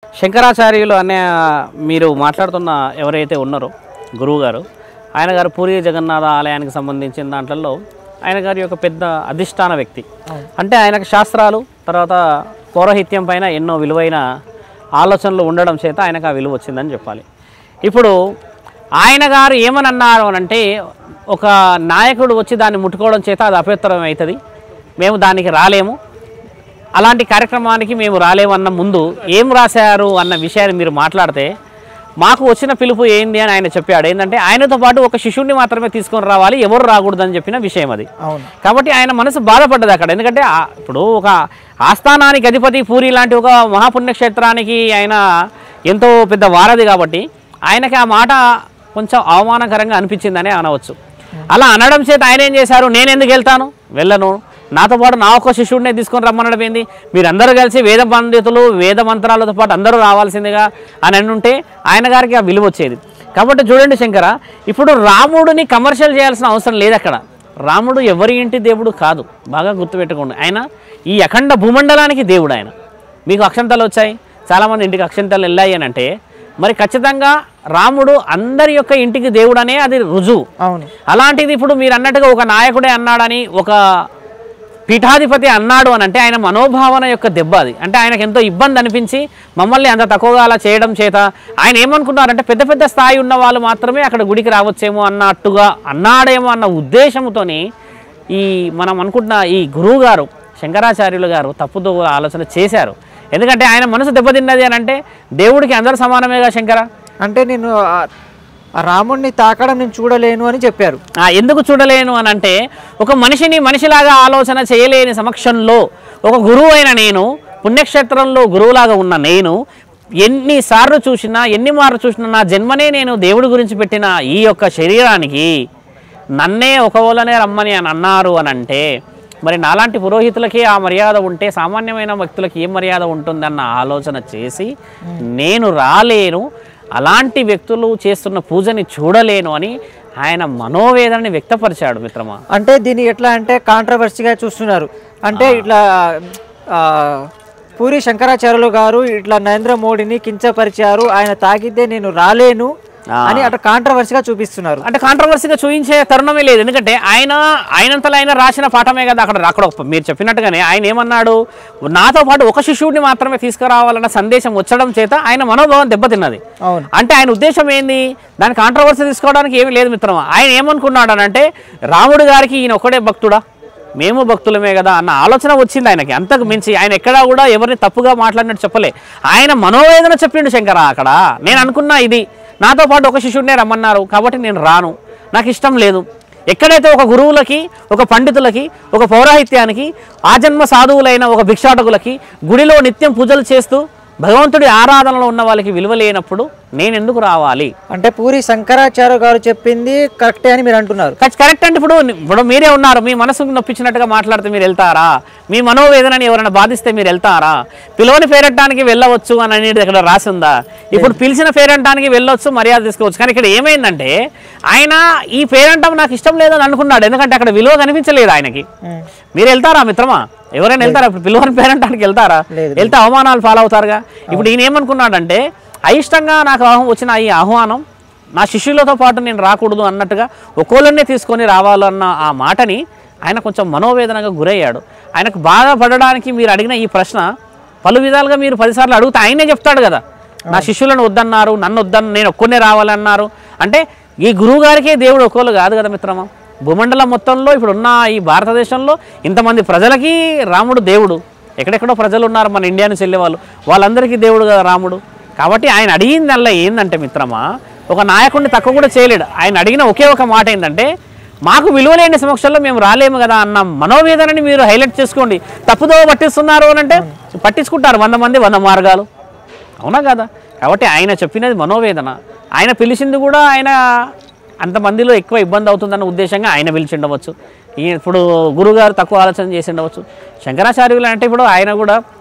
శంకరాచార్యులు అనే మీరు మాట్లాడుతున్న ఎవరైతే ఉన్నారో గురువు గారు, ఆయన గారు పూరి జగన్నాథ ఆలయానికి సంబంధించిన దాంట్లో ఆయన గారి యొక్క పెద్ద అధిష్టాన వ్యక్తి. అంటే ఆయనకు శాస్త్రాలు తర్వాత పౌరోహిత్యం పైన ఎన్నో విలువైన ఆలోచనలు ఉండడం చేత ఆయనకు ఆ విలువ వచ్చిందని చెప్పాలి. ఇప్పుడు ఆయన గారు ఏమని అన్నారు అంటే, ఒక నాయకుడు వచ్చి దాన్ని ముట్టుకోవడం చేత అది అపవిత్రం అవుతుంది, మేము దానికి రాలేము, అలాంటి కార్యక్రమానికి మేము రాలేమన్న ముందు ఏం రాశారు అన్న విషయాన్ని మీరు మాట్లాడితే, మాకు వచ్చిన పిలుపు ఏంది అని ఆయన చెప్పాడు. ఏంటంటే ఆయనతో పాటు ఒక శిష్యుడిని మాత్రమే తీసుకొని రావాలి, ఎవరు రాకూడదని చెప్పిన విషయం అది. కాబట్టి ఆయన మనసు బాధపడ్డది అక్కడ. ఎందుకంటే ఇప్పుడు ఒక ఆస్థానానికి అధిపతి పూరి లాంటి ఒక మహాపుణ్యక్షేత్రానికి ఆయన ఎంతో పెద్ద వారధి కాబట్టి ఆయనకి ఆ మాట కొంచెం అవమానకరంగా అనిపించిందని అనవచ్చు. అలా అనడం చేత ఆయన ఏం చేశారు, నేను ఎందుకు వెళ్తాను, వెళ్ళను, నాతో పాటు నా ఒక్క శిష్యుడినే తీసుకొని రమ్మనడం ఏంది, మీరందరూ కలిసి వేద పండితులు వేద మంత్రాలతో పాటు అందరూ రావాల్సిందిగా అని ఉంటే ఆయన గారికి ఆ విలువ వచ్చేది. కాబట్టి చూడండి శంకర, ఇప్పుడు రాముడిని కమర్షియల్ చేయాల్సిన అవసరం లేదు అక్కడ. రాముడు ఎవరి ఇంటి దేవుడు కాదు, బాగా గుర్తుపెట్టుకోండి. ఆయన ఈ అఖండ భూమండలానికి దేవుడు. ఆయన మీకు అక్షంతలు వచ్చాయి, చాలామంది ఇంటికి అక్షంతలు వెళ్ళాయి అని అంటే మరి ఖచ్చితంగా రాముడు అందరి యొక్క ఇంటికి దేవుడు అనే అది రుజువు. అలాంటిది ఇప్పుడు మీరు అన్నట్టుగా ఒక నాయకుడే అన్నాడని, ఒక పీఠాధిపతి అన్నాడు అని అంటే ఆయన మనోభావన యొక్క దెబ్బ అది. అంటే ఆయనకు ఎంతో ఇబ్బంది అనిపించి మమ్మల్ని అంత తక్కువగా అలా చేయడం చేత ఆయన ఏమనుకున్నారంటే పెద్ద పెద్ద స్థాయి ఉన్న వాళ్ళు మాత్రమే అక్కడ గుడికి రావచ్చేమో అన్నట్టుగా అన్నాడేమో అన్న ఉద్దేశంతోని ఈ మనం అనుకుంటున్న ఈ గురువు గారు శంకరాచార్యులు గారు తప్పుదో ఆలోచన చేశారు. ఎందుకంటే ఆయన మనసు దెబ్బతిన్నది అని అంటే దేవుడికి అందరూ సమానమేగా శంకర. అంటే నేను రాముడిని తాకడం నేను చూడలేను అని చెప్పారు. ఎందుకు చూడలేను అని అంటే, ఒక మనిషిని మనిషిలాగా ఆలోచన చేయలేని సమక్షంలో ఒక గురువు అయిన నేను, పుణ్యక్షేత్రంలో గురువులాగా ఉన్న నేను ఎన్నిసార్లు చూసినా ఎన్ని మార్లు చూసినా నా జన్మనే నేను దేవుడి గురించి పెట్టిన ఈ యొక్క శరీరానికి నన్నే ఒకవోలనే రమ్మని అని అన్నారు అని అంటే, మరి నాలాంటి పురోహితులకి ఆ మర్యాద ఉంటే సామాన్యమైన వ్యక్తులకి ఏం మర్యాద ఉంటుందన్న ఆలోచన చేసి నేను రాలేను, అలాంటి వ్యక్తులు చేస్తున్న పూజని చూడలేను అని ఆయన మనోవేదనని వ్యక్తపరిచాడు మిత్రమా. అంటే దీన్ని ఎట్లా అంటే కాంట్రవర్సీగా చూస్తున్నారు. అంటే ఇట్లా పూరి శంకరాచార్యులు గారు ఇట్లా నరేంద్ర మోడీని కించపరిచారు, ఆయన తాకితే నేను రాలేను అని అట్లా కాంట్రవర్సీగా చూపిస్తున్నారు. అంటే కాంట్రవర్సీగా చూపించే తరుణమే లేదు. ఎందుకంటే ఆయనంతలో ఆయన రాసిన పాఠమే కదా అక్కడ మీరు చెప్పినట్టుగానే ఆయన ఏమన్నాడు, నాతో పాటు ఒక శిష్యుడిని మాత్రమే తీసుకురావాలన్న సందేశం వచ్చడం చేత ఆయన మనోభావం దెబ్బతిన్నది. అంటే ఆయన ఉద్దేశం ఏంది, దాని కాంట్రవర్సీ తీసుకోవడానికి ఏమీ లేదు మిత్రమా. ఆయన ఏమనుకున్నాడు అంటే రాముడు గారికి ఈయన ఒక్కడే భక్తుడా, మేము భక్తులమే కదా అన్న ఆలోచన వచ్చింది ఆయనకి. అంతకు మించి ఆయన ఎక్కడా కూడా ఎవరిని తప్పుగా మాట్లాడినట్టు చెప్పలే, ఆయన మనోవేదన చెప్పిండు శంకర అక్కడ. నేను అనుకున్నా ఇది నాతో పాటు ఒక శిష్యుడినే రమ్మన్నారు కాబట్టి నేను రాను, నాకు ఇష్టం లేదు. ఎక్కడైతే ఒక గురువులకి, ఒక పండితులకి, ఒక పౌరాహిత్యానికి, ఆజన్మ సాధువులైన ఒక భిక్షాటకులకి గుడిలో నిత్యం పూజలు చేస్తూ భగవంతుడి ఆరాధనలో ఉన్న వాళ్ళకి విలువ లేనప్పుడు నేను ఎందుకు రావాలి? అంటే పూరి శంకరాచార్య గారు చెప్పింది కరెక్టే అని మీరు అంటున్నారు. కరెక్ట్ అంటే ఇప్పుడు మీరే ఉన్నారు, మీ మనసుకు నొప్పించినట్టుగా మాట్లాడితే మీరు వెళ్తారా? మీ మనోవేదనని ఎవరైనా బాధిస్తే మీరు వెళ్తారా? పిలువని పేరంటానికి వెళ్ళవచ్చు అని అనేది ఇక్కడ రాసి ఉందా? ఇప్పుడు పిలిచిన పేరంటానికి వెళ్ళొచ్చు, మర్యాద తీసుకోవచ్చు. కానీ ఇక్కడ ఏమైందంటే ఆయన ఈ పేరంటం నాకు ఇష్టం లేదని అనుకున్నాడు. ఎందుకంటే అక్కడ విలువ కనిపించలేదు ఆయనకి. మీరు వెళ్తారా మిత్రమా? ఎవరైనా వెళ్తారా? ఇప్పుడు పిలువని పేరంటానికి వెళ్తారా? వెళ్తే అవమానాలు ఫాలో అవుతారుగా. ఇప్పుడు ఈయన ఏమనుకున్నాడంటే అయిష్టంగా నాకు వచ్చిన ఈ ఆహ్వానం నా శిష్యులతో పాటు నేను రాకూడదు అన్నట్టుగా ఒక్కోళ్ళనే తీసుకొని రావాలన్న ఆ మాటని ఆయన కొంచెం మనోవేదనగా గురయ్యాడు. ఆయనకు బాధపడడానికి మీరు అడిగిన ఈ ప్రశ్న పలు విధాలుగా మీరు 10 సార్లు అడిగితే ఆయనే చెప్తాడు కదా, నా శిష్యులను వద్దన్నారు, నన్ను వద్దన్న, నేను ఒక్కనే రావాలన్నారు. అంటే ఈ గురువు గారికే దేవుడు ఒక్కోళ్ళు కాదు కదా మిత్రమా. భూమండలం మొత్తంలో ఇప్పుడున్న ఈ భారతదేశంలో ఇంతమంది ప్రజలకి రాముడు దేవుడు. ఎక్కడెక్కడో ప్రజలు ఉన్నారు మన ఇండియా నుంచి వెళ్ళే వాళ్ళు, వాళ్ళందరికీ దేవుడు కదా రాముడు. కాబట్టి ఆయన అడిగిందల్లా ఏంటంటే మిత్రమా, ఒక నాయకుడిని తక్కువ కూడా చేయలేడు. ఆయన అడిగిన ఒకే ఒక మాట ఏంటంటే మాకు విలువలేని సమక్షంలో మేము రాలేము కదా అన్న మనోవేదనని మీరు హైలైట్ చేసుకోండి. తప్పుదో పట్టిస్తున్నారు అని అంటే పట్టించుకుంటారు 100 మంది 100 మార్గాలు, అవునా కదా. కాబట్టి ఆయన చెప్పినది మనోవేదన. ఆయన పిలిచింది కూడా ఆయన అంతమందిలో ఎక్కువ ఇబ్బంది అవుతుందన్న ఉద్దేశంగా ఆయన పిలిచి ఉండవచ్చు. ఇప్పుడు గురువుగారు తక్కువ ఆలోచన చేసి ఉండవచ్చు. శంకరాచార్యులు అంటే ఇప్పుడు ఆయన కూడా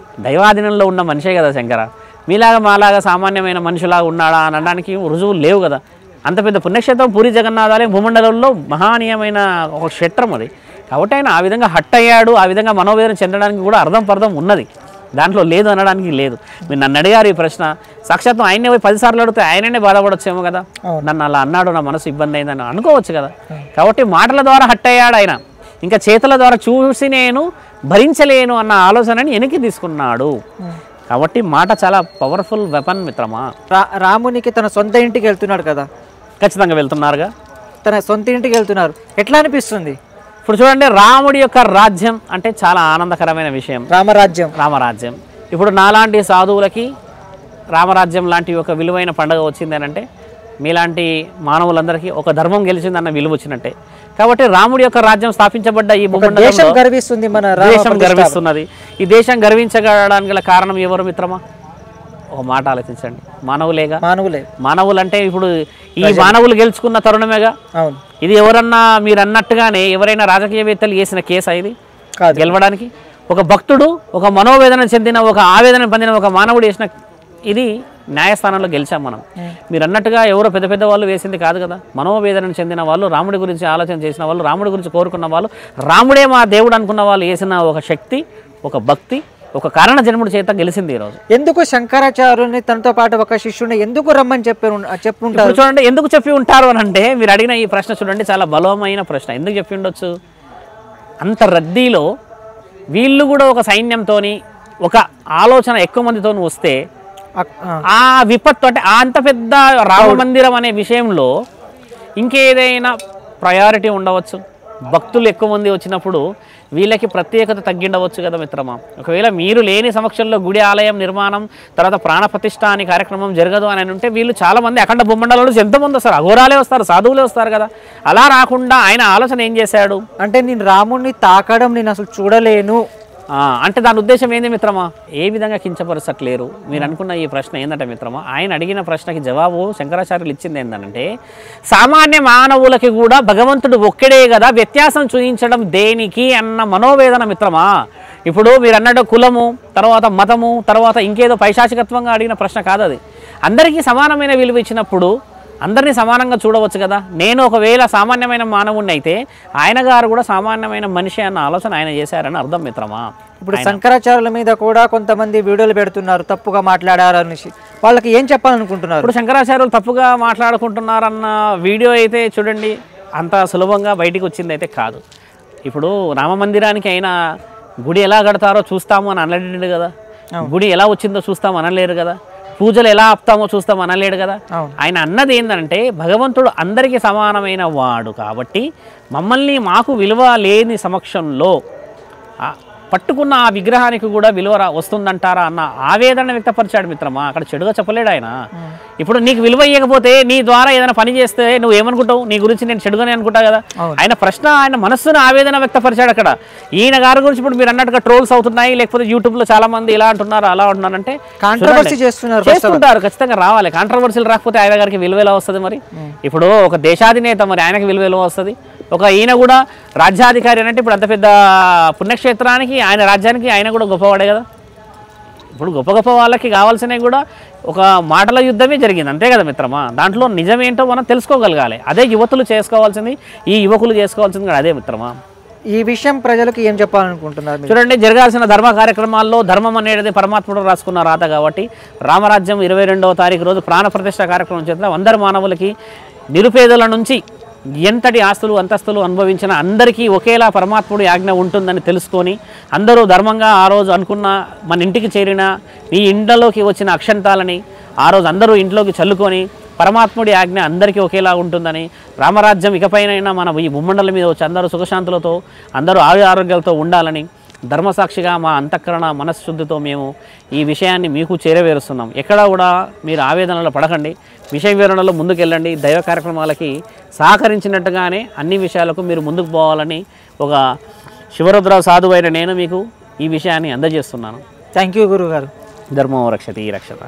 దైవాధీనంలో ఉన్న మనిషే కదా శంకర. మీలాగా మాలాగా సామాన్యమైన మనిషిలాగా ఉన్నాడా అని అనడానికి రుజువులు లేవు కదా. అంత పెద్ద పుణ్యక్షేత్రం పూరి జగన్నాథాలయం భూమండలంలో మహానీయమైన ఒక క్షేత్రం అది. కాబట్టి ఆయన ఆ విధంగా హట్ అయ్యాడు, ఆ విధంగా మనోవేదన చెందడానికి కూడా అర్థం ఉన్నది. దాంట్లో లేదు అనడానికి లేదు. మీరు నన్ను అడిగారు ఈ ప్రశ్న, సాక్షాత్తు ఆయనే పోయి 10 సార్లు అడిగితే ఆయననే బాధపడొచ్చేమో కదా, నన్ను అలా అన్నాడు, నా మనసు ఇబ్బంది అయిందని అనుకోవచ్చు కదా. కాబట్టి మాటల ద్వారా హట్ అయ్యాడు ఆయన, ఇంకా చేతుల ద్వారా చూసి నేను భరించలేను అన్న ఆలోచనని వెనక్కి తీసుకున్నాడు. కాబట్టి మాట చాలా పవర్ఫుల్ వెపన్ మిత్రమా. రామునికి తన సొంత ఇంటికి వెళ్తున్నాడు కదా, ఖచ్చితంగా వెళ్తున్నారుగా, తన సొంత ఇంటికి వెళ్తున్నారు, ఎట్లా అనిపిస్తుంది? ఇప్పుడు చూడండి, రాముడి యొక్క రాజ్యం అంటే చాలా ఆనందకరమైన విషయం. రామరాజ్యం ఇప్పుడు నాలాంటి సాధువులకి రామరాజ్యం లాంటి ఒక విలువైన పండుగ వచ్చింది అని అంటే, మీలాంటి మానవులందరికీ ఒక ధర్మం గెలిచిందన్న విలువ వచ్చినట్టే. కాబట్టి రాముడి యొక్క రాజ్యం స్థాపించబడ్డ ఈ దేశం గర్విస్తుంది, మన దేశం గర్విస్తున్నది. ఈ దేశం గర్వించగలడానికి గల కారణం ఎవరు మిత్రమా? ఒక మాట ఆలోచించండి, మానవులేగా. మానవులు అంటే ఇప్పుడు ఈ మానవులు గెలుచుకున్న తరుణమేగా. ఇది ఎవరన్నా మీరు అన్నట్టుగానే ఎవరైనా రాజకీయవేత్తలు చేసిన కేసా ఇది గెలవడానికి? ఒక భక్తుడు, ఒక మనోవేదన చెందిన, ఒక ఆవేదన పొందిన ఒక మానవుడు చేసిన ఇది న్యాయస్థానంలో గెలిచాం మనం. మీరు అన్నట్టుగా ఎవరో పెద్ద పెద్ద వాళ్ళు వేసింది కాదు కదా. మనోవేదనను చెందిన వాళ్ళు, రాముడి గురించి ఆలోచన చేసిన వాళ్ళు, రాముడి గురించి కోరుకున్న వాళ్ళు, రాముడే మా దేవుడు అనుకున్న వాళ్ళు వేసిన ఒక శక్తి, ఒక భక్తి, ఒక కారణ జన్ముడి చేత గెలిచింది ఈరోజు. ఎందుకు శంకరాచార్యుని తనతో పాటు ఒక శిష్యుని ఎందుకు రమ్మని చెప్పుంటారు? చూడండి, ఎందుకు చెప్పి ఉంటారు అని అంటే, మీరు అడిగిన ఈ ప్రశ్న చూడండి చాలా బలమైన ప్రశ్న. ఎందుకు చెప్పి ఉండొచ్చు? అంత రద్దీలో వీళ్ళు కూడా ఒక సైన్యంతోని, ఒక ఆలోచన ఎక్కువ మందితో వస్తే ఆ విపత్తు అంటే అంత పెద్ద రామ మందిరం అనే విషయంలో ఇంకేదైనా ప్రయారిటీ ఉండవచ్చు. భక్తులు ఎక్కువ మంది వచ్చినప్పుడు వీళ్ళకి ప్రత్యేకత తగ్గిండవచ్చు కదా మిత్రమా. ఒకవేళ మీరు లేని సమక్షంలో గుడి ఆలయం నిర్మాణం, తర్వాత ప్రాణప్రతిష్ఠ అనే కార్యక్రమం జరగదు అని ఉంటే వీళ్ళు చాలామంది అఖండ భూమండలంలో ఎంతమంది వస్తారు? అఘోరాలే వస్తారు, సాధువులే వస్తారు కదా. అలా రాకుండా ఆయన ఆలోచన ఏం చేశాడు అంటే, నేను రాముడిని తాకడం నేను అసలు చూడలేను అంటే దాని ఉద్దేశం ఏంది మిత్రమా? ఏ విధంగా కించపరచట్లేరు. మీరు అనుకున్న ఈ ప్రశ్న ఏంటంటే మిత్రమా, ఆయన అడిగిన ప్రశ్నకి జవాబు శంకరాచార్యులు ఇచ్చింది ఏంటంటే, సామాన్య మానవులకి కూడా భగవంతుడు ఒక్కడే కదా, వ్యత్యాసం చూపించడం దేనికి అన్న మనోవేదన మిత్రమా. ఇప్పుడు మీరు అన్నట్టు కులము, తర్వాత మతము, తర్వాత ఇంకేదో పైశాచికత్వంగా అడిగిన ప్రశ్న కాదు అది. అందరికీ సమానమైన విలువ ఇచ్చినప్పుడు అందరినీ సమానంగా చూడవచ్చు కదా. నేను ఒకవేళ సామాన్యమైన మానవుడిని అయితే ఆయన గారు కూడా సామాన్యమైన మనిషి అన్న ఆలోచన ఆయన చేశారని అర్థం మిత్రమా. ఇప్పుడు శంకరాచార్యుల మీద కూడా కొంతమంది వీడియోలు పెడుతున్నారు, తప్పుగా మాట్లాడారు అనేసి. వాళ్ళకి ఏం చెప్పాలనుకుంటున్నారు? ఇప్పుడు శంకరాచార్యులు తప్పుగా మాట్లాడుకుంటున్నారన్న వీడియో అయితే చూడండి అంత సులభంగా బయటికి వచ్చింది అయితే కాదు. ఇప్పుడు రామ మందిరానికి అయినా గుడి ఎలా కడతారో చూస్తాము అని అనలేడు కదా, గుడి ఎలా వచ్చిందో చూస్తాము అనలేరు కదా, పూజలు ఎలా ఆపుతామో చూస్తాం అనలేడు కదా. ఆయన అన్నది ఏంటంటే, భగవంతుడు అందరికీ సమానమైన వాడు కాబట్టి మమ్మల్ని మాకు విలువ లేని సమక్షంలో పట్టుకున్న ఆ విగ్రహానికి కూడా విలువ వస్తుందంటారా అన్న ఆవేదన వ్యక్తపరిచాడు మిత్రమా. అక్కడ చెడుగా చెప్పలేడు ఆయన. ఇప్పుడు నీకు విలువ ఇవ్వకపోతే నీ ద్వారా ఏదైనా పని చేస్తే నువ్వు ఏమనుకుంటావు? నీ గురించి నేను చెడుగానే అనుకుంటా కదా. ఆయన ప్రశ్న, ఆయన మనస్సును ఆవేదన వ్యక్తపరిచాడు అక్కడ. ఈయన గారి గురించి ఇప్పుడు మీరు అన్నట్టుగా ట్రోల్స్ అవుతున్నాయి, లేకపోతే యూట్యూబ్లో చాలా మంది ఇలా అంటున్నారు అలా అంటున్నారు అంటే చేస్తుంటారు. ఖచ్చితంగా రావాలి. కాంట్రవర్సీలు రాకపోతే ఆయన గారికి విలువ ఎలా వస్తుంది? మరి ఇప్పుడు ఒక దేశాధినేత, మరి ఆయనకి విలువ ఎలా వస్తుంది? ఒక ఈయన కూడా రాజ్యాధికారి అంటే ఇప్పుడు అంత పెద్ద పుణ్యక్షేత్రానికి, ఆయన రాజ్యానికి ఆయన కూడా గొప్పవాడే కదా. ఇప్పుడు గొప్ప గొప్ప వాళ్ళకి కావాల్సినవి కూడా ఒక మాటల యుద్ధమే జరిగింది, అంతే కదా మిత్రమా. దాంట్లో నిజమేంటో మనం తెలుసుకోగలగాలి. అదే యువతులు చేసుకోవాల్సింది, ఈ యువకులు చేసుకోవాల్సింది కూడా అదే మిత్రమా. ఈ విషయం ప్రజలకు ఏం చెప్పాలనుకుంటున్నారు? చూడండి, జరగాల్సిన ధర్మ కార్యక్రమాల్లో ధర్మం అనేది పరమాత్ముడు రాసుకున్న రాత కాబట్టి రామరాజ్యం 22వ తారీఖు రోజు ప్రాణప్రతిష్ఠ కార్యక్రమం చేద్దాం. అందరు మానవులకి, నిరుపేదల నుంచి ఎంతటి ఆస్తులు అంతస్తులు అనుభవించిన అందరికీ ఒకేలా పరమాత్ముడి ఆజ్ఞ ఉంటుందని తెలుసుకొని అందరూ ధర్మంగా ఆ రోజు అనుకున్న మన ఇంటికి చేరిన ఈ ఇంట్లోకి వచ్చిన అక్షంతాలని ఆ రోజు అందరూ ఇంట్లోకి చల్లుకొని పరమాత్ముడి ఆజ్ఞ అందరికీ ఒకేలా ఉంటుందని, రామరాజ్యం ఇకపైనైనా మన ఈ భూమండలం మీద వచ్చి అందరూ సుఖశాంతులతో అందరూ ఆరోగ్యాలతో ఉండాలని ధర్మసాక్షిగా మా అంతఃకరణ మనశ్శుద్ధితో మేము ఈ విషయాన్ని మీకు చేరవేరుస్తున్నాం. ఎక్కడా కూడా మీరు ఆవేదనలో పడకండి, విషయ వివరణలో ముందుకెళ్ళండి. దైవ కార్యక్రమాలకి సహకరించినట్టుగానే అన్ని విషయాలకు మీరు ముందుకు పోవాలని ఒక శివరుద్ర సాధువు అయిన నేను మీకు ఈ విషయాన్ని అందజేస్తున్నాను. థ్యాంక్ యూ గురుగారు. ధర్మో రక్షతి రక్షత.